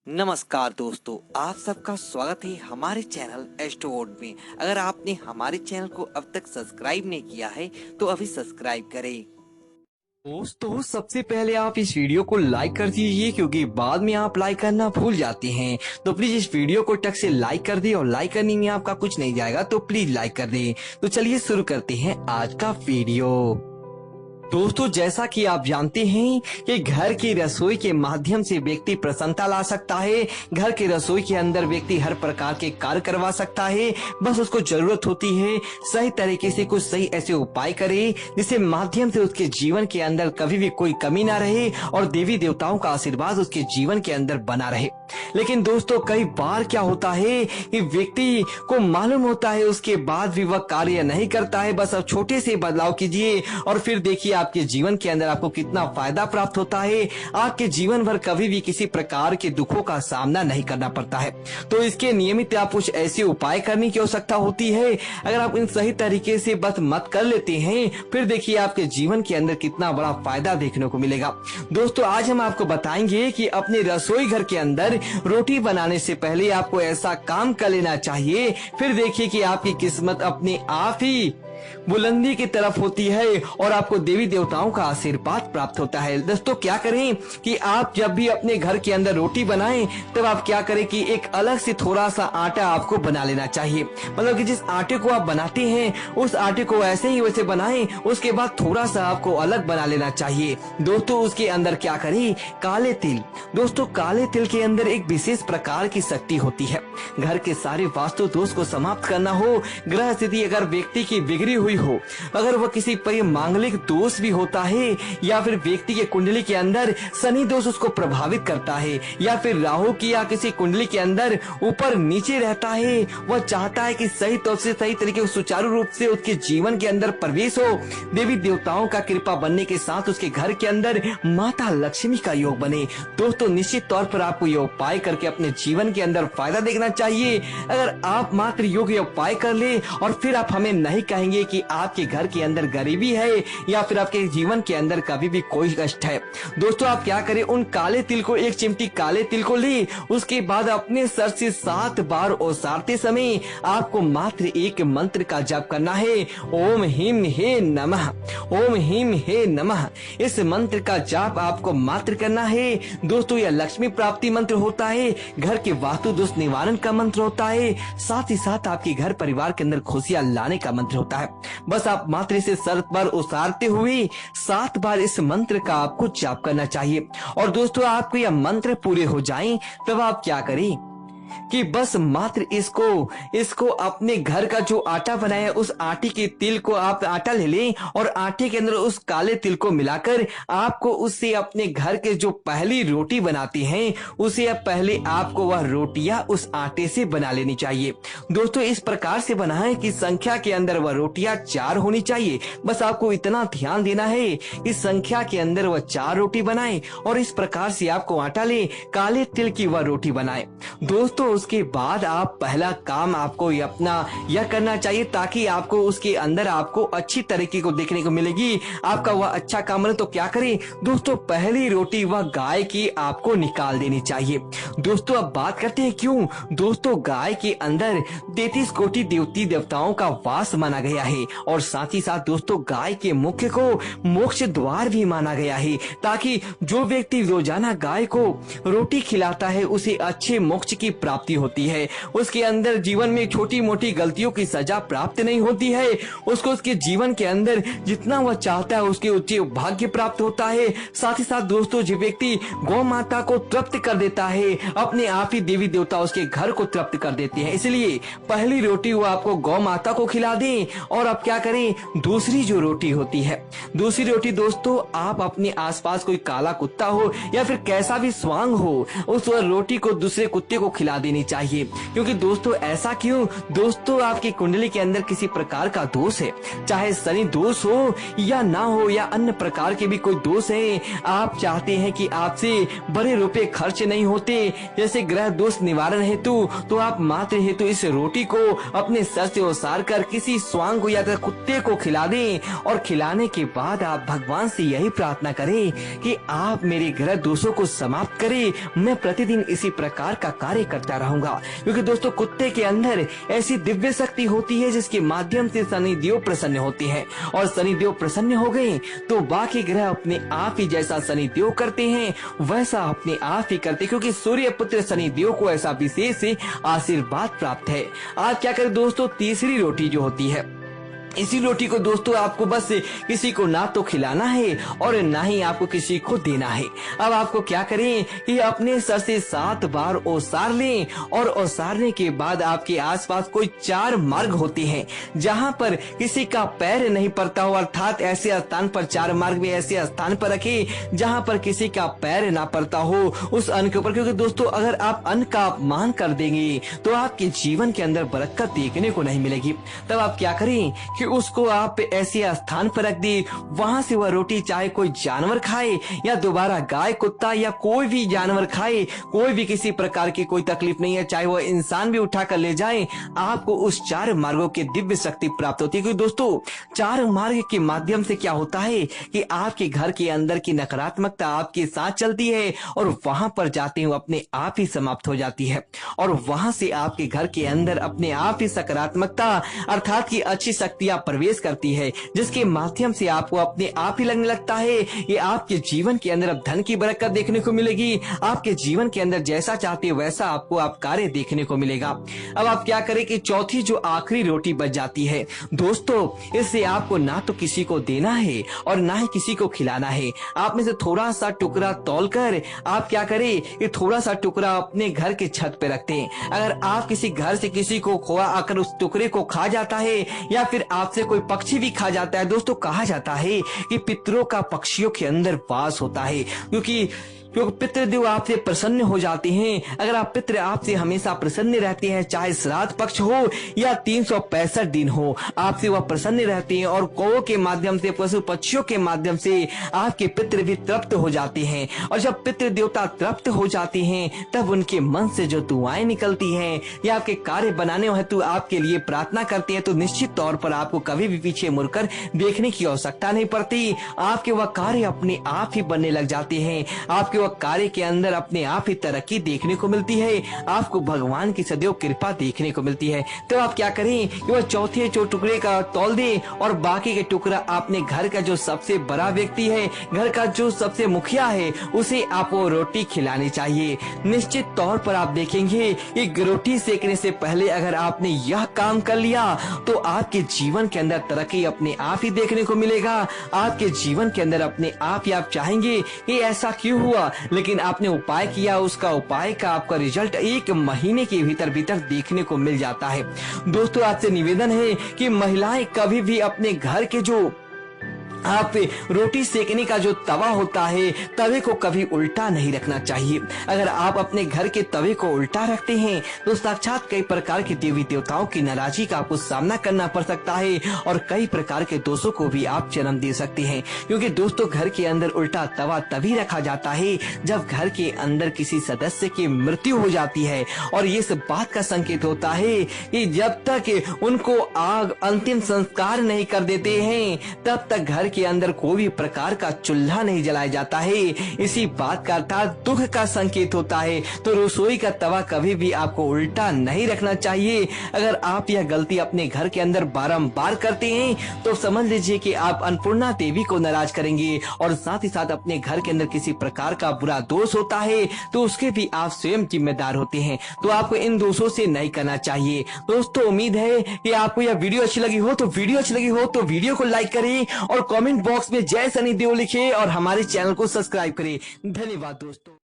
नमस्कार दोस्तों, आप सबका स्वागत है हमारे चैनल एस्ट्रोवर्ल्ड में। अगर आपने हमारे चैनल को अब तक सब्सक्राइब नहीं किया है तो अभी सब्सक्राइब करें। दोस्तों सबसे पहले आप इस वीडियो को लाइक कर दीजिए, क्योंकि बाद में आप लाइक करना भूल जाते हैं। तो प्लीज इस वीडियो को टक से लाइक कर दे, और लाइक करने में आपका कुछ नहीं जाएगा, तो प्लीज लाइक कर दे। तो चलिए शुरू करते हैं आज का वीडियो। दोस्तों जैसा कि आप जानते हैं कि घर की रसोई के माध्यम से व्यक्ति प्रसन्नता ला सकता है। घर की रसोई के अंदर व्यक्ति हर प्रकार के कार्य करवा सकता है। बस उसको जरूरत होती है सही तरीके से कुछ सही ऐसे उपाय करे जिससे माध्यम से उसके जीवन के अंदर कभी भी कोई कमी ना रहे और देवी देवताओं का आशीर्वाद उसके जीवन के अंदर बना रहे। लेकिन दोस्तों कई बार क्या होता है कि व्यक्ति को मालूम होता है, उसके बाद भी वह कार्य नहीं करता है। बस अब छोटे से बदलाव कीजिए और फिर देखिए आपके जीवन के अंदर आपको कितना फायदा प्राप्त होता है। आपके जीवन भर कभी भी किसी प्रकार के दुखों का सामना नहीं करना पड़ता है। तो इसके नियमित आप कुछ ऐसे उपाय करने की आवश्यकता होती है। अगर आप इन सही तरीके से बस मत कर लेते हैं, फिर देखिए आपके जीवन के अंदर कितना बड़ा फायदा देखने को मिलेगा। दोस्तों आज हम आपको बताएंगे कि अपने रसोई घर के अंदर रोटी बनाने से पहले आपको ऐसा काम कर लेना चाहिए। फिर देखिए कि आपकी किस्मत अपने आप ही बुलंदी की तरफ होती है और आपको देवी देवताओं का आशीर्वाद प्राप्त होता है। दोस्तों क्या करें कि आप जब भी अपने घर के अंदर रोटी बनाएं, तब आप क्या करें कि एक अलग से थोड़ा सा आटा आपको बना लेना चाहिए। मतलब कि जिस आटे को आप बनाते हैं उस आटे को ऐसे ही वैसे बनाएं, उसके बाद थोड़ा सा आपको अलग बना लेना चाहिए। दोस्तों उसके अंदर क्या करें, काले तिल। दोस्तों काले तिल के अंदर एक विशेष प्रकार की शक्ति होती है। घर के सारे वास्तु दोष को समाप्त करना हो, ग्रह स्थिति अगर व्यक्ति की बिगड़ी हुई हो, अगर वह किसी पर मांगलिक दोष भी होता है, या फिर व्यक्ति के कुंडली के अंदर शनि दोष उसको प्रभावित करता है, या फिर राहु की या किसी कुंडली के अंदर ऊपर नीचे रहता है, वह चाहता है कि सही तौर से सही तरीके सुचारू रूप से उसके जीवन के अंदर प्रवेश हो, देवी देवताओं का कृपा बनने के साथ उसके घर के अंदर माता लक्ष्मी का योग बने। दोस्तों निश्चित तौर पर आपको यह उपाय करके अपने जीवन के अंदर फायदा देखना चाहिए। अगर आप मात्र योग उपाय कर ले और फिर आप हमें नहीं कहेंगे कि आपके घर के अंदर गरीबी है या फिर आपके जीवन के अंदर कभी भी कोई कष्ट है। दोस्तों आप क्या करें, उन काले तिल को, एक चिमटी काले तिल को ले, उसके बाद अपने सर से 7 बार ओसारते समय आपको मात्र एक मंत्र का जाप करना है, ओम हीम हे नमः, ओम हीम हे नमः। इस मंत्र का जाप आपको मात्र करना है। दोस्तों यह लक्ष्मी प्राप्ति मंत्र होता है, घर के वास्तु दोष निवारण का मंत्र होता है, साथ ही साथ आपके घर परिवार के अंदर खुशियां लाने का मंत्र होता है। बस आप मात्र इसे सर पर उतारते हुए 7 बार इस मंत्र का आपको जाप करना चाहिए। और दोस्तों आपको यह मंत्र पूरे हो जाएं, तब आप क्या करें कि बस मात्र इसको अपने घर का जो आटा बनाया उस आटे के तिल को आप आटा ले लें और आटे के अंदर उस काले तिल को मिलाकर आपको उससे अपने घर के जो पहली रोटी बनाते हैं उसे पहले आपको वह रोटियां उस आटे से बना लेनी चाहिए। दोस्तों इस प्रकार से बनाएं कि संख्या के अंदर वह रोटियां 4 होनी चाहिए। बस आपको इतना ध्यान देना है इस संख्या के अंदर वह 4 रोटी बनाएं और इस प्रकार से आपको आटा ले काले तिल की वह रोटी बनाएं। दोस्तों उसके बाद आप पहला काम आपको अपना यह करना चाहिए ताकि आपको उसके अंदर आपको अच्छी तरीके को देखने को मिलेगी। आपका वह अच्छा काम बने तो क्या करें दोस्तों, पहली रोटी वह गाय की आपको निकाल देनी चाहिए। दोस्तों अब बात करते हैं क्यों। दोस्तों गाय के अंदर 33 कोटि देवती देवताओं का वास माना गया है और साथ ही साथ दोस्तों गाय के मुख को मोक्ष द्वार भी माना गया है, ताकि जो व्यक्ति रोजाना गाय को रोटी खिलाता है उसे अच्छे मोक्ष की प्राप्ति होती है। उसके अंदर जीवन में छोटी मोटी गलतियों की सजा प्राप्त नहीं होती है, उसको उसके जीवन के अंदर जितना वह चाहता है उसके उच्च भाग्य प्राप्त होता है। साथ ही साथ दोस्तों जो व्यक्ति गौ माता को तृप्त कर देता है, अपने आप ही देवी देवता उसके घर को तृप्त कर देते हैं। इसलिए पहली रोटी वो आपको गौ माता को खिला दें। और अब क्या करें, दूसरी जो रोटी होती है, दूसरी रोटी दोस्तों आप अपने आसपास कोई काला कुत्ता हो या फिर कैसा भी स्वांग हो, उस रोटी को दूसरे कुत्ते को खिला खिला देनी चाहिए। क्योंकि दोस्तों ऐसा क्यों? दोस्तों आपकी कुंडली के अंदर किसी प्रकार का दोष है, चाहे शनि दोष हो या ना हो या अन्य प्रकार के भी कोई दोष है, आप चाहते हैं कि आपसे बड़े रुपए खर्च नहीं होते, जैसे ग्रह दोष निवारण हेतु, तो आप मात्र हेतु इस रोटी को अपने सर से ओसार कर किसी स्वांग को या तो कुत्ते को खिला दें और खिलाने के बाद आप भगवान से यही प्रार्थना करें कि आप मेरे ग्रह दोषों को समाप्त करें। मैं प्रतिदिन इसी प्रकार का कार्य करता रहूंगा। क्योंकि दोस्तों कुत्ते के अंदर ऐसी दिव्य शक्ति होती है जिसके माध्यम से शनिदेव प्रसन्न होते हैं, और शनिदेव प्रसन्न हो गए तो बाकी ग्रह अपने आप ही जैसा शनिदेव करते हैं वैसा अपने आप ही करते, क्योंकि सूर्य पुत्र शनिदेव को ऐसा विशेष आशीर्वाद प्राप्त है। आप क्या करें दोस्तों, तीसरी रोटी जो होती है, इसी रोटी को दोस्तों आपको बस किसी को ना तो खिलाना है और ना ही आपको किसी को देना है। अब आपको क्या करें कि अपने सर से 7 बार ओसार लें, और ओसारने के बाद आपके आसपास कोई 4 मार्ग होते हैं जहां पर किसी का पैर नहीं पड़ता हो, अर्थात ऐसे स्थान पर 4 मार्ग में ऐसे स्थान पर रखें जहां पर किसी का पैर ना पड़ता हो उस अन्न के ऊपर। क्योंकि दोस्तों अगर आप अन्न का अपमान कर देंगे तो आपके जीवन के अंदर बरकत देखने को नहीं मिलेगी। तब आप क्या करें कि उसको आप ऐसे स्थान पर रख दी, वहां से वह रोटी चाहे कोई जानवर खाए या दोबारा गाय कुत्ता या कोई भी जानवर खाए, कोई भी किसी प्रकार की कोई तकलीफ नहीं है, चाहे वह इंसान भी उठा कर ले जाए, आपको उस 4 मार्गों की दिव्य शक्ति प्राप्त होती है। क्योंकि दोस्तों 4 मार्ग के माध्यम से क्या होता है कि आपके घर के अंदर की नकारात्मकता आपके साथ चलती है और वहां पर जाते हुए अपने आप ही समाप्त हो जाती है, और वहां से आपके घर के अंदर अपने आप ही सकारात्मकता अर्थात की अच्छी शक्तियां प्रवेश करती है, जिसके माध्यम से आपको अपने आप ही लगने लगता है कि आपके जीवन के अंदर अब धन की बरकत देखने को मिलेगी, आपके जीवन के अंदर जैसा चाहते वैसा आपको आप कार्य देखने को मिलेगा। अब आप क्या करें कि चौथी जो आखिरी रोटी बच जाती है दोस्तों, इससे आपको ना तो किसी को देना है और ना ही किसी को खिलाना है। आप में से थोड़ा सा टुकड़ा तौलकर आप क्या करें कि थोड़ा सा टुकड़ा अपने घर के छत पे रखते हैं। अगर आप किसी घर से किसी को खोआ आकर उस टुकड़े को खा जाता है या फिर आपसे कोई पक्षी भी खा जाता है, दोस्तों कहा जाता है कि पितरों का पक्षियों के अंदर वास होता है, क्योंकि पितृदेव आपसे प्रसन्न हो जाते हैं। अगर आप पितृ आपसे हमेशा प्रसन्न रहते हैं, चाहे श्राद्ध पक्ष हो या 365 दिन हो, आपसे वह प्रसन्न रहते हैं, और कौओं के माध्यम से पशु पक्षियों के माध्यम से आपके पितृ भी तृप्त हो जाते हैं। और जब पितृ देवता तृप्त हो जाते हैं तब उनके मन से जो दुआएं निकलती हैं या आपके कार्य बनाने हेतु आपके लिए प्रार्थना करते हैं, तो निश्चित तौर पर आपको कभी भी पीछे मुड़कर देखने की आवश्यकता नहीं पड़ती। आपके वह कार्य अपने आप ही बनने लग जाते हैं, आपके कार्य के अंदर अपने आप ही तरक्की देखने को मिलती है, आपको भगवान की सदैव कृपा देखने को मिलती है। तो आप क्या करें कि वह चौथे टुकड़े का तौल दें और बाकी के टुकड़ा अपने घर का जो सबसे बड़ा व्यक्ति है, घर का जो सबसे मुखिया है, उसे आपको रोटी खिलानी चाहिए। निश्चित तौर पर आप देखेंगे कि रोटी सेकने से पहले अगर आपने यह काम कर लिया तो आपके जीवन के अंदर तरक्की अपने आप ही देखने को मिलेगा। आपके जीवन के अंदर अपने आप ही आप चाहेंगे कि ऐसा क्यों हुआ, लेकिन आपने उपाय किया, उसका उपाय का आपका रिजल्ट 1 महीने के भीतर देखने को मिल जाता है। दोस्तों आपसे निवेदन है कि महिलाएं कभी भी अपने घर के जो आप रोटी सेकने का जो तवा होता है, तवे को कभी उल्टा नहीं रखना चाहिए। अगर आप अपने घर के तवे को उल्टा रखते हैं तो साक्षात कई प्रकार के देवी देवताओं की नाराजगी का आपको सामना करना पड़ सकता है और कई प्रकार के दोषों को भी आप जन्म दे सकते हैं। क्योंकि दोस्तों घर के अंदर उल्टा तवा तभी रखा जाता है जब घर के अंदर किसी सदस्य की मृत्यु हो जाती है, और ये सब बात का संकेत होता है कि जब तक उनको आग अंतिम संस्कार नहीं कर देते हैं तब तक घर के अंदर कोई भी प्रकार का चूल्हा नहीं जलाया जाता है। इसी बात का अर्थात दुख का संकेत होता है। तो रसोई का तवा कभी भी आपको उल्टा नहीं रखना चाहिए। अगर आप यह गलती अपने घर के अंदर बारंबार करते हैं तो समझ लीजिए कि आप अन्नपूर्णा देवी को नाराज करेंगे, और साथ ही साथ अपने घर के अंदर किसी प्रकार का बुरा दोष होता है तो उसके भी आप स्वयं जिम्मेदार होते हैं। तो आपको इन दोषों से नहीं करना चाहिए। दोस्तों उम्मीद है कि आपको यह वीडियो अच्छी लगी हो तो वीडियो को लाइक करें और कमेंट बॉक्स में जय शनिदेव लिखें और हमारे चैनल को सब्सक्राइब करें। धन्यवाद दोस्तों।